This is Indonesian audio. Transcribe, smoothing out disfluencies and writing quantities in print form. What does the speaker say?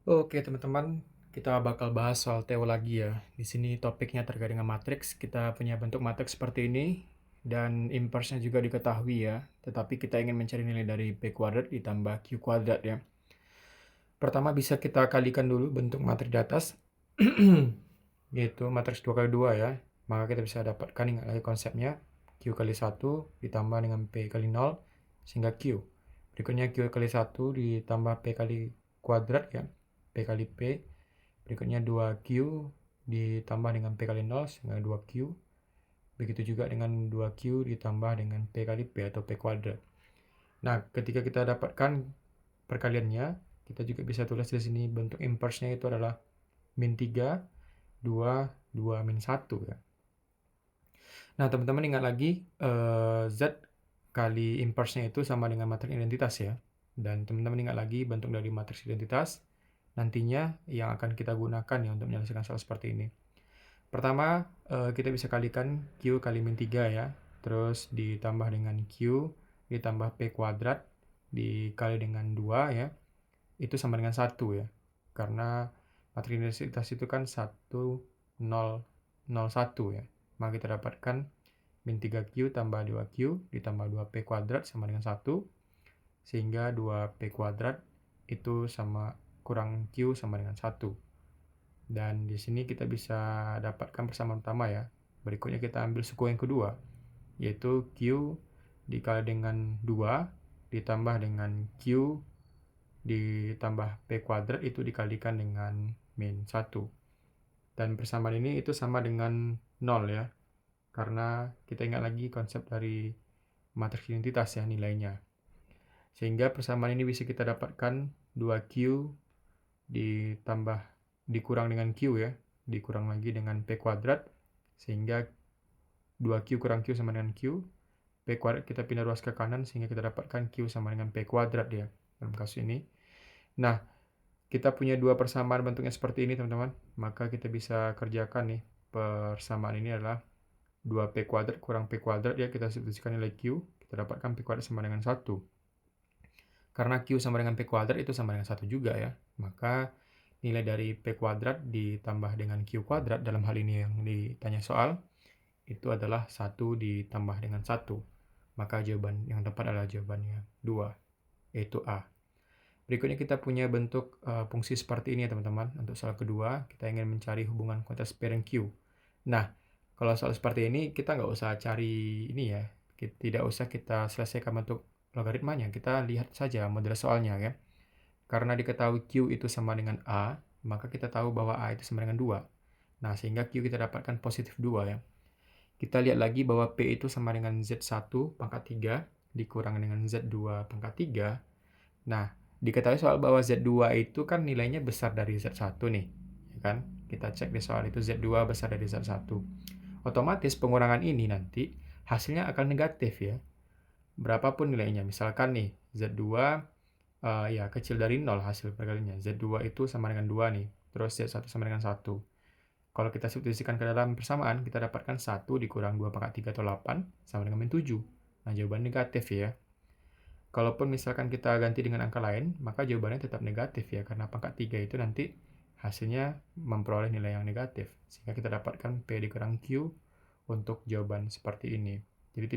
Oke, teman-teman, kita bakal bahas soal Theo lagi ya. Di sini topiknya terkait dengan matriks. Kita punya bentuk matriks seperti ini dan inverse-nya juga diketahui ya. Tetapi kita ingin mencari nilai dari P kuadrat ditambah Q kuadrat ya. Pertama bisa kita kalikan dulu bentuk matriks di atas, yaitu matriks 2 kali 2 ya. Maka kita bisa dapatkan, ingat lagi konsepnya, Q kali 1 ditambah dengan P kali 0 sehingga Q. Berikutnya Q kali 1 ditambah P kali kuadrat ya, P kali P. Berikutnya 2Q ditambah dengan P kali 0 sehingga 2Q. Begitu juga dengan 2Q ditambah dengan P kali P atau P kuadrat. Nah, ketika kita dapatkan perkaliannya, kita juga bisa tulis di sini bentuk inverse-nya itu adalah min 3, 2, 2 min 1 ya. Nah, teman-teman ingat lagi, Z kali inverse-nya itu sama dengan matriks identitas ya. Dan teman-teman ingat lagi bentuk dari matriks identitas nantinya yang akan kita gunakan ya untuk menyelesaikan soal seperti ini. Pertama, kita bisa kalikan Q kali min 3 ya. Terus ditambah dengan Q ditambah P kuadrat dikali dengan 2 ya. Itu sama dengan 1 ya. Karena matriks identitas itu kan 1, 0, 0, 1 ya. Maka kita dapatkan min 3Q tambah 2Q ditambah 2P kuadrat sama dengan 1. Sehingga 2P kuadrat itu sama kurang Q sama dengan 1. Dan di sini kita bisa dapatkan persamaan utama ya. Berikutnya kita ambil suku yang kedua, yaitu Q dikali dengan 2 ditambah dengan Q ditambah P kuadrat itu dikalikan dengan min 1. Dan persamaan ini itu sama dengan 0 ya. Karena kita ingat lagi konsep dari matriks identitas ya nilainya. Sehingga persamaan ini bisa kita dapatkan 2Q ditambah dikurang dengan Q ya, dikurang lagi dengan P kuadrat, sehingga 2Q kurang Q sama dengan Q. P kuadrat kita pindah ruas ke kanan sehingga kita dapatkan Q sama dengan P kuadrat ya dalam kasus ini. Nah, kita punya dua persamaan bentuknya seperti ini teman-teman, maka kita bisa kerjakan nih. Persamaan ini adalah 2P kuadrat kurang P kuadrat ya, kita substitusikan nilai Q, kita dapatkan P kuadrat sama dengan 1. Karena Q sama dengan P kuadrat itu sama dengan 1 juga ya, maka nilai dari P kuadrat ditambah dengan Q kuadrat dalam hal ini yang ditanya soal, itu adalah 1 ditambah dengan 1. Maka jawaban yang tepat adalah jawabannya 2, yaitu A. Berikutnya kita punya bentuk fungsi seperti ini ya teman-teman. Untuk soal kedua, kita ingin mencari hubungan kuantitas P dan Q. Nah, kalau soal seperti ini, kita nggak usah cari ini ya. Tidak usah kita selesaikan bentuk logaritmanya. Kita lihat saja model soalnya ya. Karena diketahui Q itu sama dengan A, maka kita tahu bahwa A itu sama dengan 2. Nah, sehingga Q kita dapatkan positif 2 ya. Kita lihat lagi bahwa P itu sama dengan Z1 pangkat 3 dikurang dengan Z2 pangkat 3. Nah, diketahui soal bahwa Z2 itu kan nilainya besar dari Z1 nih. Ya kan? Kita cek di soal itu Z2 besar dari Z1. Otomatis pengurangan ini nanti hasilnya akan negatif ya. Berapapun nilainya. Misalkan nih, Z2 ya kecil dari 0 hasil perkaliannya. Z2 itu sama dengan 2 nih. Terus Z1 sama dengan 1. Kalau kita substitusikan ke dalam persamaan, kita dapatkan 1 dikurang 2 pangkat 3 atau 8 sama dengan min 7. Nah, jawaban negatif ya. Kalaupun misalkan kita ganti dengan angka lain, maka jawabannya tetap negatif ya, karena pangkat 3 itu nanti hasilnya memperoleh nilai yang negatif. Sehingga kita dapatkan P dikurang Q untuk jawaban seperti ini. Jadi